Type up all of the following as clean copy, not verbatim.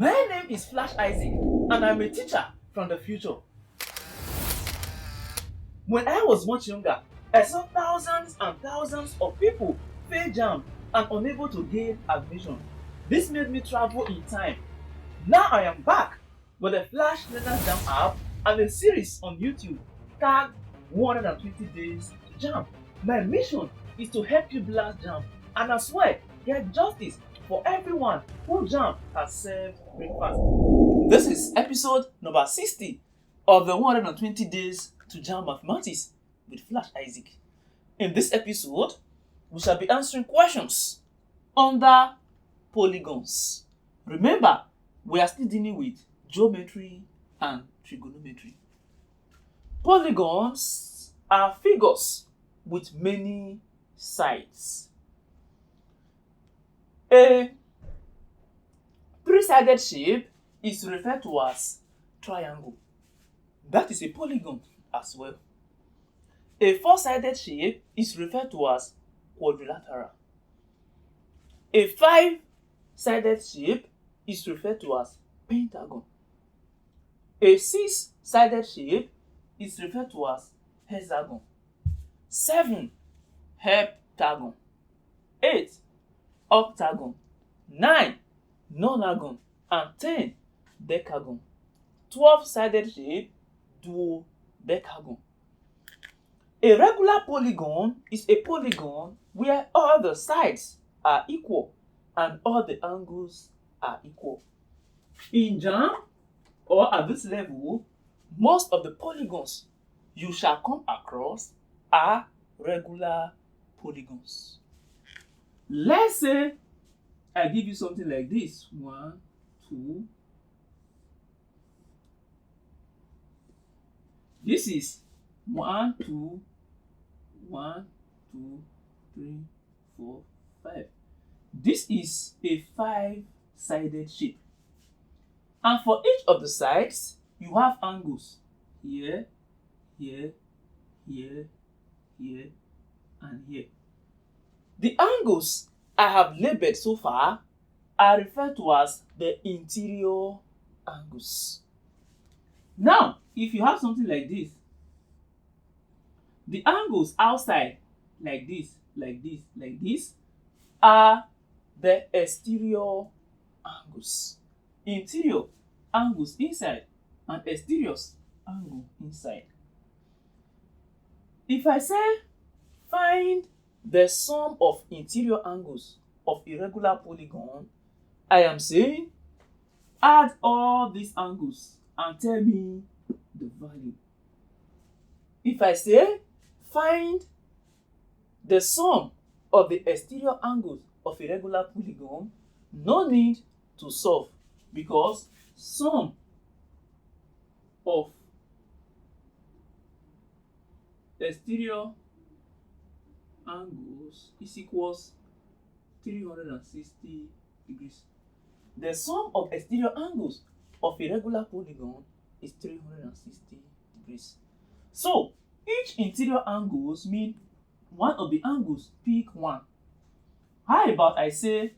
My name is Flash Isaac, and I'm a teacher from the future. When I was much younger, I saw thousands and thousands of people fail Jamb and unable to gain admission. This made me travel in time. Now I am back with the Flashlearners Jamb app and a series on YouTube tagged 120 Days to Jamb. My mission is to help you blast Jamb and as well get justice for everyone who Jamb has served breakfast. This is episode number 60 of the 120 Days to Jamb Mathematics with Flash Isaac. In this episode, we shall be answering questions under polygons. Remember, we are still dealing with geometry and trigonometry. Polygons are figures with many sides. A three-sided shape is referred to as triangle. That is a polygon as well. A four-sided shape is referred to as quadrilateral. A five-sided shape is referred to as pentagon. A six-sided shape is referred to as hexagon. 7 heptagon. 8 octagon. 9 nonagon. And 10 decagon. 12-sided shape duodecagon. A regular polygon is a polygon where all the sides are equal and all the angles are equal. In Jamb, or at this level, most of the polygons you shall come across are regular polygons. Let's say I give you something like this. 1, 2. This is 1, 2, 1, 2, 3, 4, 5. This is a 5-sided shape. And for each of the sides, you have angles here, here, here, here, and here. The angles I have labeled so far are referred to as the interior angles. Now, if you have something like this, the angles outside, like this, like this, like this, are the exterior angles. Interior angles inside and exterior angle inside. If I say find the sum of interior angles of a regular polygon, I am saying add all these angles and tell me the value. If I say find the sum of the exterior angles of a regular polygon, no need to solve because sum of exterior angles is equals 360 degrees. The sum of exterior angles of a regular polygon is 360 degrees. So each interior angles mean one of the angles, pick one. How about I say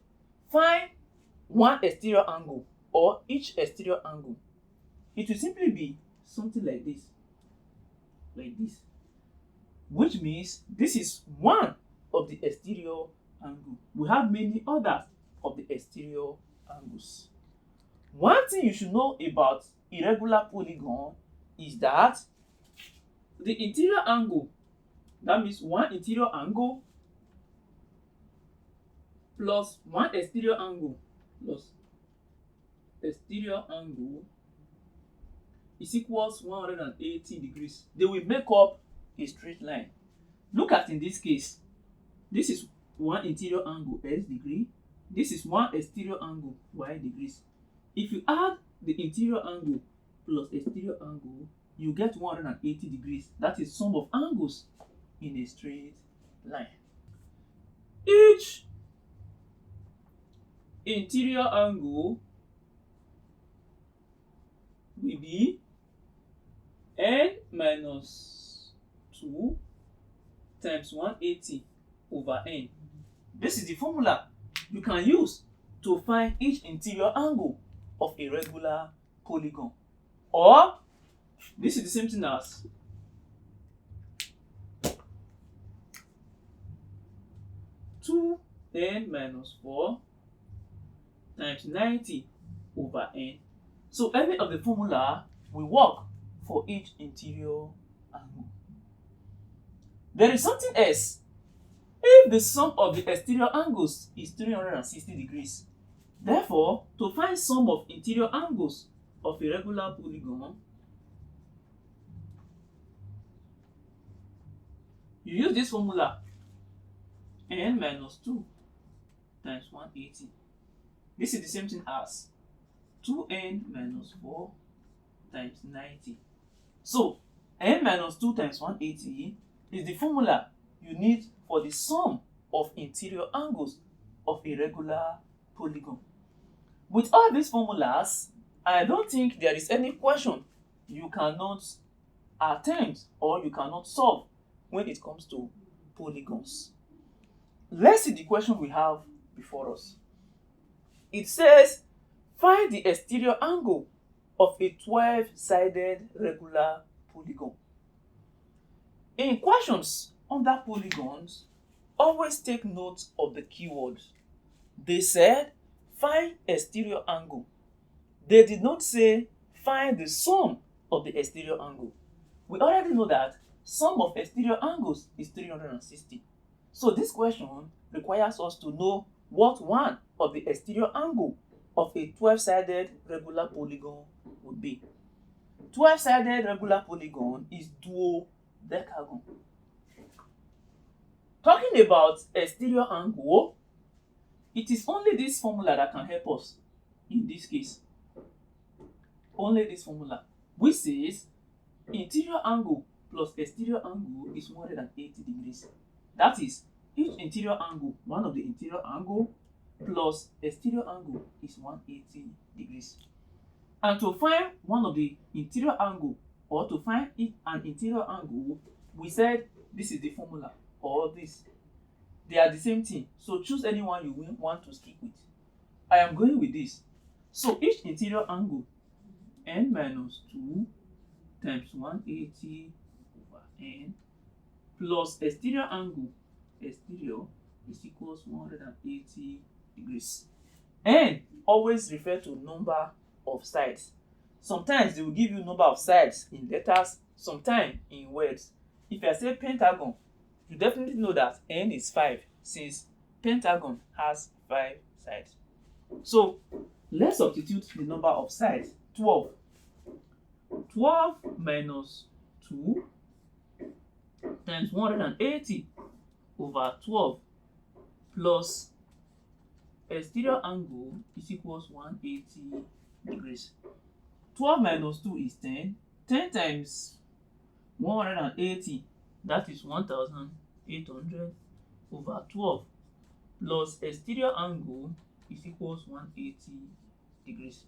find one exterior angle or each exterior angle? It will simply be something like this, which means this is one of the exterior angles. We have many others of the exterior angles. One thing you should know about irregular polygon is that the interior angle, that means one interior angle plus one exterior angle plus exterior angle is equals 180 degrees. They will make up a straight line. Look at in this case, this is one interior angle x degree, this is one exterior angle y degrees. If you add the interior angle plus exterior angle, you get 180 degrees. That is sum of angles in a straight line. Each interior angle will be n minus 2 times 180 over n. This is the formula you can use to find each interior angle of a regular polygon. Or this is the same thing as two n minus 4 times 90 over n. So any of the formula will work for each interior angle. There is something else. If the sum of the exterior angles is 360 degrees, therefore, to find sum of interior angles of a regular polygon, you use this formula, n minus 2 times 180. This is the same thing as 2n minus 4 times 90. So, n minus 2 times 180 is the formula you need for the sum of interior angles of a regular polygon. With all these formulas, I don't think there is any question you cannot attempt or you cannot solve when it comes to polygons. Let's see the question we have before us. It says, find the exterior angle of a 12-sided regular polygon. In questions under polygons, always take note of the keywords. They said, find exterior angle. They did not say, find the sum of the exterior angle. We already know that sum of exterior angles is 360. So this question requires us to know what one of the exterior angle of a 12-sided regular polygon would be. 12-sided regular polygon is duodecagon. Talking about exterior angle, it is only this formula that can help us in this case. Only this formula, which says interior angle plus exterior angle is 180 degrees. That is, each interior angle, one of the interior angle plus exterior angle is 180 degrees. And to find one of the interior angle, or to find an interior angle, we said this is the formula, or this. They are the same thing. So choose any one you want to stick with. I am going with this. So each interior angle, n minus 2 times 180 over n, plus exterior angle, exterior, is equals 180 degrees. N always refer to number of sides. Sometimes they will give you number of sides in letters, sometimes in words. If I say pentagon, you definitely know that n is 5, since pentagon has 5 sides. So let's substitute the number of sides. 12. 12 minus 2 times 180 over 12 plus exterior angle is equals 180 degrees. 12 minus 2 is 10. 10 times 180, that is 1800 over 12 plus exterior angle is equals 180 degrees.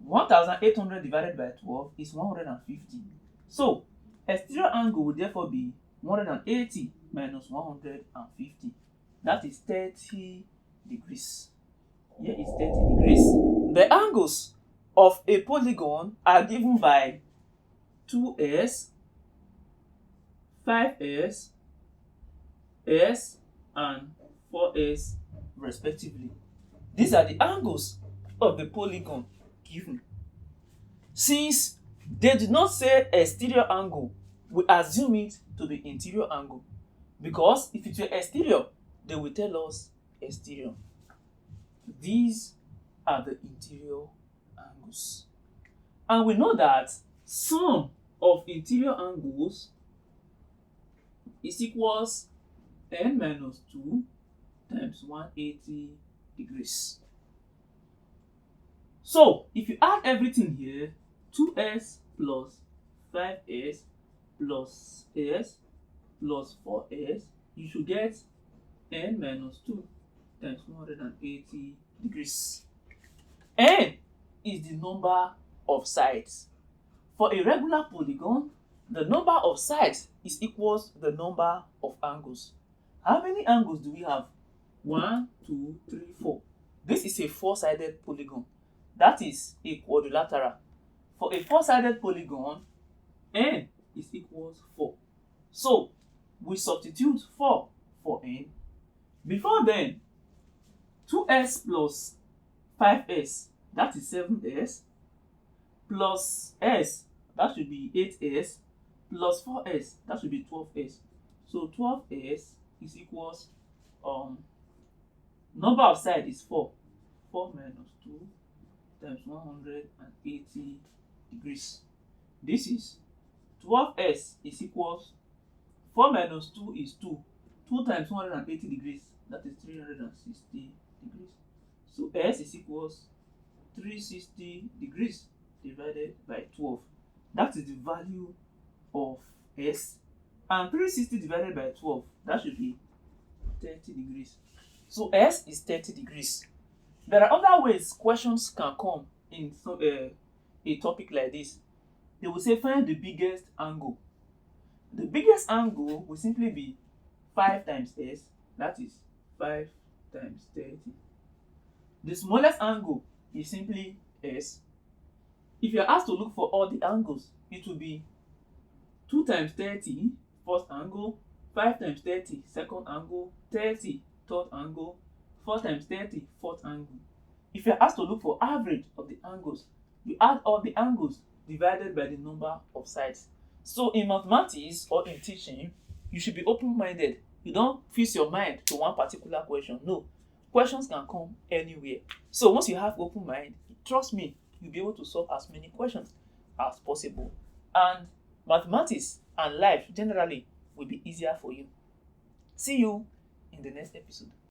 1800 divided by 12 is 150. So exterior angle will therefore be 180 minus 150. That is 30 degrees. Here is 30 degrees. The angles of a polygon are given by 2s, 5s, s, and 4s respectively. These are the angles of the polygon given. Since they did not say exterior angle, we assume it to be interior angle, because if it were exterior, they will tell us exterior. These are the interior angles. And we know that sum of interior angles is equals n minus 2 times 180 degrees. So if you add everything here, 2s plus 5s plus s plus 4s, you should get n minus 2 times 180 degrees. N is the number of sides. For a regular polygon, the number of sides is equals the number of angles. How many angles do we have? 1, 2, 3, 4. This is a 4-sided polygon. that is a quadrilateral. For a four-sided polygon, n is equals 4. So we substitute 4 for n. Before then, 2s plus 5s, that is 7s, plus s, that should be 8s, plus 4s, that should be 12s. So 12s is equals, number of side is 4. 4 minus 2 times 180 degrees. This is 12s is equals 4 minus 2 is 2. 2 times 180 degrees, that is 360 degrees. So s is equals 360 degrees divided by 12. That is the value of s. And 360 divided by 12, that should be 30 degrees. So s is 30 degrees. There are other ways questions can come in a topic like this. They will say find the biggest angle. The biggest angle will simply be 5 times s, that is 5 times 30. The smallest angle is simply s. If you are asked to look for all the angles, it will be 2 times 30, first angle, 5 times 30, second angle, 30, third angle, 4 times 30, fourth angle. If you are asked to look for average of the angles, you add all the angles divided by the number of sides. So in mathematics or in teaching, you should be open-minded. You don't fix your mind to one particular question. No, questions can come anywhere. So once you have open mind, trust me, you'll be able to solve as many questions as possible. And mathematics and life generally will be easier for you. See you in the next episode.